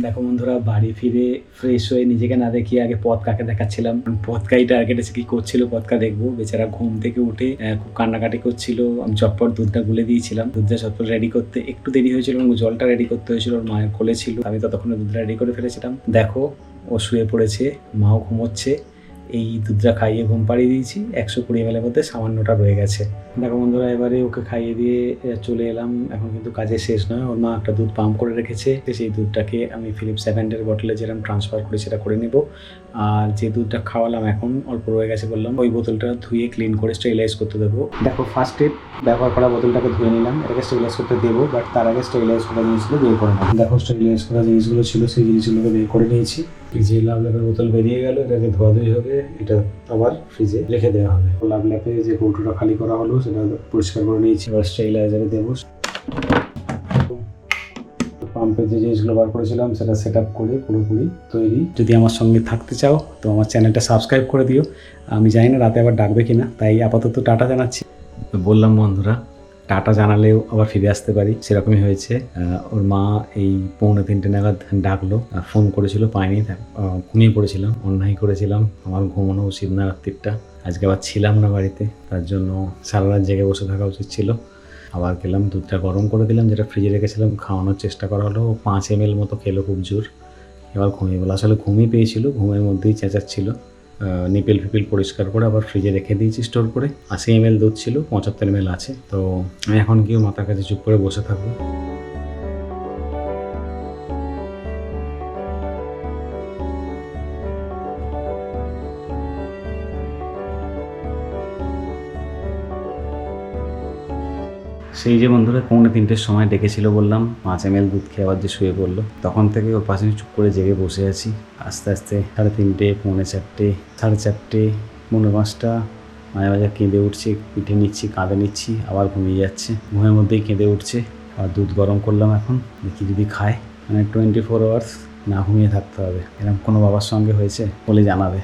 দেখো বন্ধুরা, বাড়ি ফিরে ফ্রেশ হয়ে নিজেকে না দেখিয়ে আগে পথকাকে দেখাচ্ছিলাম। পথকাই টার্গেট এসে কি করছিল, পথকা দেখবো। বেচারা ঘুম থেকে উঠে খুব কান্নাকাটি করছিল। আমি চটপট দুধটা গুলে দিয়েছিলাম। দুধটা চটপট রেডি করতে একটু দেরি হয়েছিল এবং জলটা রেডি করতে হয়েছিল। ওর মায়ের কোলে ছিল, আমি ততক্ষণে দুধটা রেডি করে ফেলেছিলাম। দেখো, ও শুয়ে পড়েছে, মাও ঘুমোচ্ছে। এই দুধটা খাইয়ে ঘুম পাড়িয়ে দিয়েছি। 120 ml মধ্যে সামান্যটা রয়ে গেছে। দেখো বন্ধুরা, এবারে ওকে খাইয়ে দিয়ে চলে এলাম। এখন কিন্তু কাজের শেষ নয়, ওর মা একটা দুধ পাম্প করে রেখেছে। সেই দুধটাকে আমি ফিলিপস অ্যাভেন্ডের বটলে যেরকম ট্রান্সফার করি সেটা করে নেব। আর যে দুধটা খাওয়ালাম এখন অল্প রয়ে গেছে বললাম, ওই বোতলটা ধুয়ে ক্লিন করে স্টেরিলাইজ করতে দেবো। দেখো, ফার্স্ট এড ব্যবহার করা বোতলটাকে ধুয়ে নিলাম। এটাকে স্টেরিলাইজ করতে দেবো, বাট তার আগে স্টেরিলাইজ করা জিনিসগুলো বের করে নেব। দেখো, স্টেরিলাইজ করা জিনিসগুলো ছিল, সেই জিনিসগুলোকে বের করে নিয়েছি। যে লাভ ল্যাপের বোতল বেরিয়ে গেল, এটাকে ধোয়াধুয়ি হবে, এটা আবার ফ্রিজে রেখে দেওয়া হবে। লাভ ল্যাপে যে কৌটোটা খালি করা হলো সেটা পরিষ্কার করে নিয়েছি। এবার স্টেরিলাইজারে দেবো। পাম্পের যে জিনিসগুলো বার করেছিলাম সেটা সেট আপ করে পুরোপুরি তৈরি। যদি আমার সঙ্গে থাকতে চাও তো আমার চ্যানেলটা সাবস্ক্রাইব করে দিও। আমি জানি না রাতে আবার ডাকবে কিনা, তাই আপাতত টাটা জানাচ্ছি। বললাম বন্ধুরা, টাটা জানালেও আবার ফিরে আসতে পারি, সেরকমই হয়েছে। ওর মা এই 2:45 নাগাদ ডাকলো, ফোন করেছিল, পাইনি, ঘুমিয়ে পড়েছিলাম, অন্যায় করেছিলাম। আমার ঘুমানো উচিত না রাত্রিটা। আজকে আবার ছিলাম না বাড়িতে, তার জন্য সারা রাত জেগে বসে থাকা উচিত ছিল। আবার গেলাম, দুধটা গরম করে দিলাম, যেটা ফ্রিজে রেখেছিলাম। খাওয়ানোর চেষ্টা করা হলো, 5 ml মতো খেলো খুব জোর। এবার ঘুমিয়ে গেলো। আসলে ঘুমিয়ে পেয়েছিল, ঘুমের মধ্যেই চেঁচাচ্ছিল। নিপেল ফিপেল পরিষ্কার করে আবার ফ্রিজে রেখে দিয়েছি স্টোর করে। 80 ml দুধ ছিল, 75 ml আছে। তো আমি এখন গিয়ে মাথার কাছে চুপ করে বসে থাকবো। সেই যে বন্ধুরা 2:45 সময় ডেকেছিল বললাম, 5 ml দুধ খেয়ে আবার যে শুয়ে পড়লো, তখন থেকে ওর পাশে চুপ করে জেগে বসে আছি। আস্তে আস্তে 3:30, 4:45, 4:30, 5:30, মাঝে মাঝে কেঁদে উঠছে, পিঠে নিচ্ছি, কাঁধে নিচ্ছি, আবার ঘুমিয়ে যাচ্ছে। ঘুমের মধ্যেই কেঁদে উঠছে। আর দুধ গরম করলাম এখন, দেখি যদি খায়। 24 hours না ঘুমিয়ে থাকতে হবে। এরকম কোনো বাবার সঙ্গে হয়েছে বলে জানাবে।